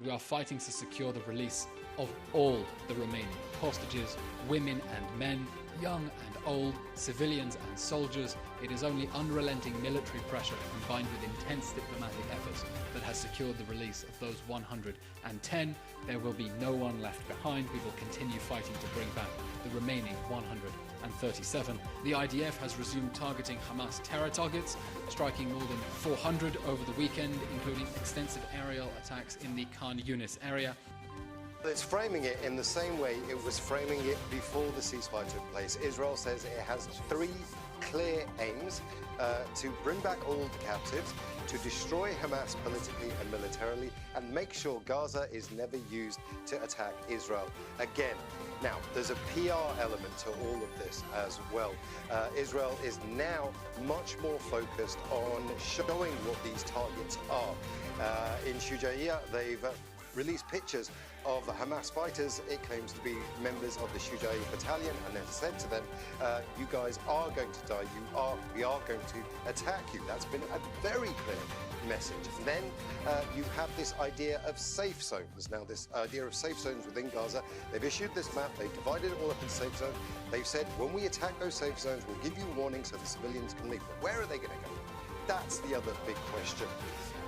We are fighting to secure the release of all the remaining hostages, women and men, young and old, civilians and soldiers. It is only unrelenting military pressure combined with intense diplomatic efforts that has secured the release of those 110. There will be no one left behind. We will continue fighting to bring back the remaining 137. The IDF has resumed targeting Hamas terror targets, striking more than 400 over the weekend, including extensive aerial attacks in the Khan Yunis area. It's framing it in the same way it was framing it before the ceasefire took place. Israel says it has 3 clear aims: to bring back all the captives, to destroy Hamas politically and militarily, and make sure Gaza is never used to attack Israel again. Now, there's a PR element to all of this as well. Israel is now much more focused on showing what these targets are. In Shujaiya, they've released pictures of Hamas fighters it claims to be members of the Shujaiya battalion, and then said to them, you guys are going to die, we are going to attack you. That's been a very clear message. And then you have this idea of safe zones. Now, this idea of safe zones within Gaza, they've issued this map, they've divided it all up in safe zones. They've said, when we attack those safe zones, we'll give you warning so the civilians can leave. But where are they going to go? That's the other big question.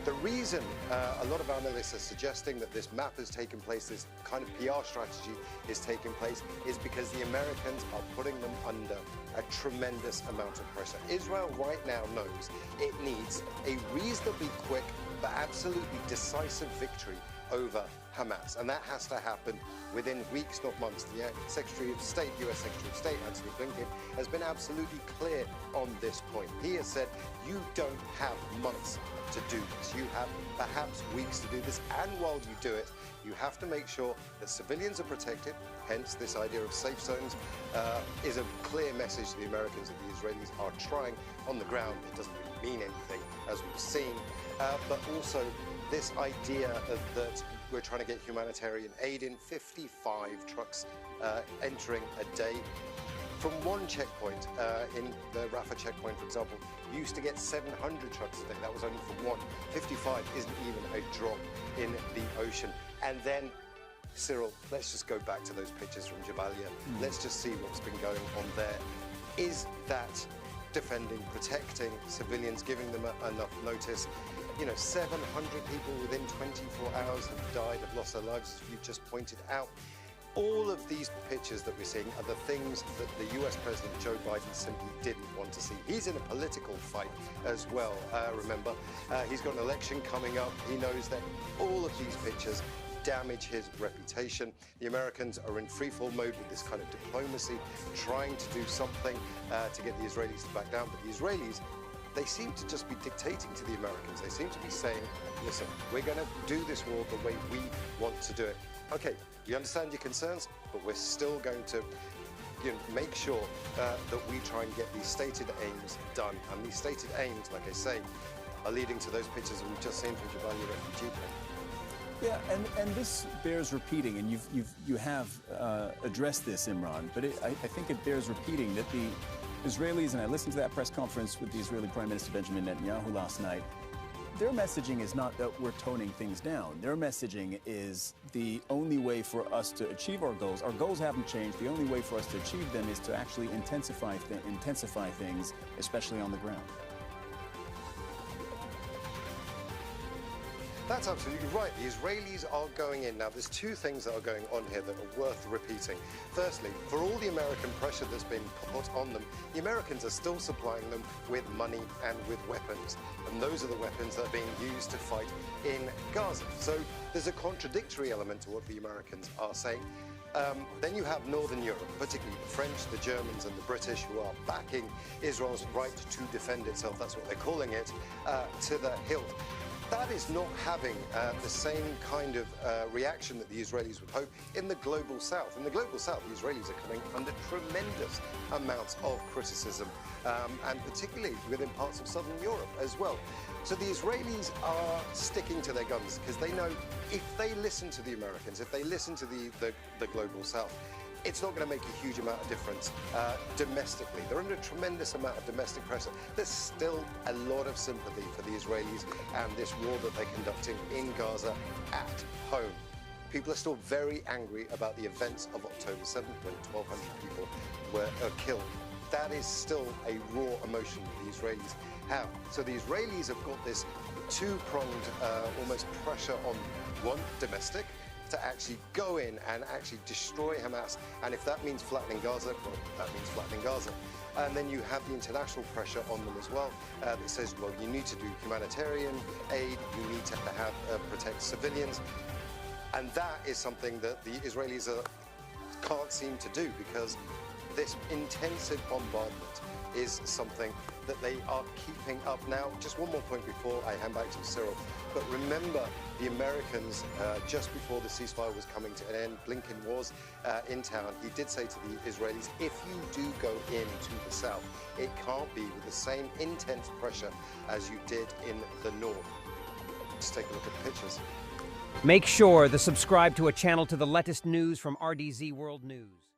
The reason a lot of analysts are suggesting that this map has taken place, this kind of PR strategy is taking place, is because the Americans are putting them under a tremendous amount of pressure. Israel right now knows it needs a reasonably quick but absolutely decisive victory over Hamas, and that has to happen within weeks, not months. The Secretary of State, US Secretary of State, Antony Blinken, has been absolutely clear on this point. He has said, you don't have months to do this. You have perhaps weeks to do this, and while you do it, you have to make sure that civilians are protected. Hence, this idea of safe zones is a clear message to the Americans that the Israelis are trying on the ground. It doesn't really mean anything, as we've seen, but also this idea that we're trying to get humanitarian aid in. 55 trucks entering a day. From one checkpoint, in the Rafah checkpoint, for example, you used to get 700 trucks a day. That was only from one. 55 isn't even a drop in the ocean. And then, Cyril, let's just go back to those pictures from Jabalia. Let's just see what's been going on there. Is that defending, protecting civilians, giving them enough notice? You know, 700 people within 24 hours have died, have lost their lives, as you've just pointed out. All of these pictures that we're seeing are the things that the US President Joe Biden simply didn't want to see. He's in a political fight as well, remember. He's got an election coming up. He knows that all of these pictures damage his reputation. The Americans are in free-fall mode with this kind of diplomacy, trying to do something to get the Israelis to back down. But the Israelis, they seem to just be dictating to the Americans. They seem to be saying, listen, we're going to do this war the way we want to do it. Okay, we understand your concerns, but we're still going to make sure that we try and get these stated aims done. And these stated aims, like I say, are leading to those pictures that we've just seen from Jabalia refugee camp. Yeah, and this bears repeating, and you have addressed this, Imran, but I think it bears repeating that the Israelis, and I listened to that press conference with the Israeli Prime Minister Benjamin Netanyahu last night, their messaging is not that we're toning things down. Their messaging is the only way for us to achieve our goals haven't changed. The only way for us to achieve them is to actually intensify things, especially on the ground. That's absolutely right. The Israelis are going in. Now, there's two things that are going on here that are worth repeating. Firstly, for all the American pressure that's been put on them, the Americans are still supplying them with money and with weapons. And those are the weapons that are being used to fight in Gaza. So there's a contradictory element to what the Americans are saying. Then you have Northern Europe, particularly the French, the Germans and the British, who are backing Israel's right to defend itself, that's what they're calling it, to the hilt. That is not having the same kind of reaction that the Israelis would hope in the global south. In the global south, the Israelis are coming under tremendous amounts of criticism, and particularly within parts of southern Europe as well. So the Israelis are sticking to their guns because they know if they listen to the Americans, if they listen to the global south, it's not going to make a huge amount of difference domestically. They're under a tremendous amount of domestic pressure. There's still a lot of sympathy for the Israelis and this war that they're conducting in Gaza at home. tone. People are still very angry about the events of October 7th when 1,200 people were killed. That is still a raw emotion the Israelis have. So the Israelis have got this two-pronged almost pressure on one, domestic, to actually go in and actually destroy Hamas. And if that means flattening Gaza, well, that means flattening Gaza. And then you have the international pressure on them as well that says, well, you need to do humanitarian aid, you need to have protect civilians. And that is something that the Israelis can't seem to do, because this intensive bombardment is something that they are keeping up. Now, just one more point before I hand back to Cyril. But remember, the Americans, just before the ceasefire was coming to an end, Blinken was in town. He did say to the Israelis, if you do go into the south, it can't be with the same intense pressure as you did in the north. Just take a look at the pictures. Make sure to subscribe to a channel to the latest news from RDZ World News.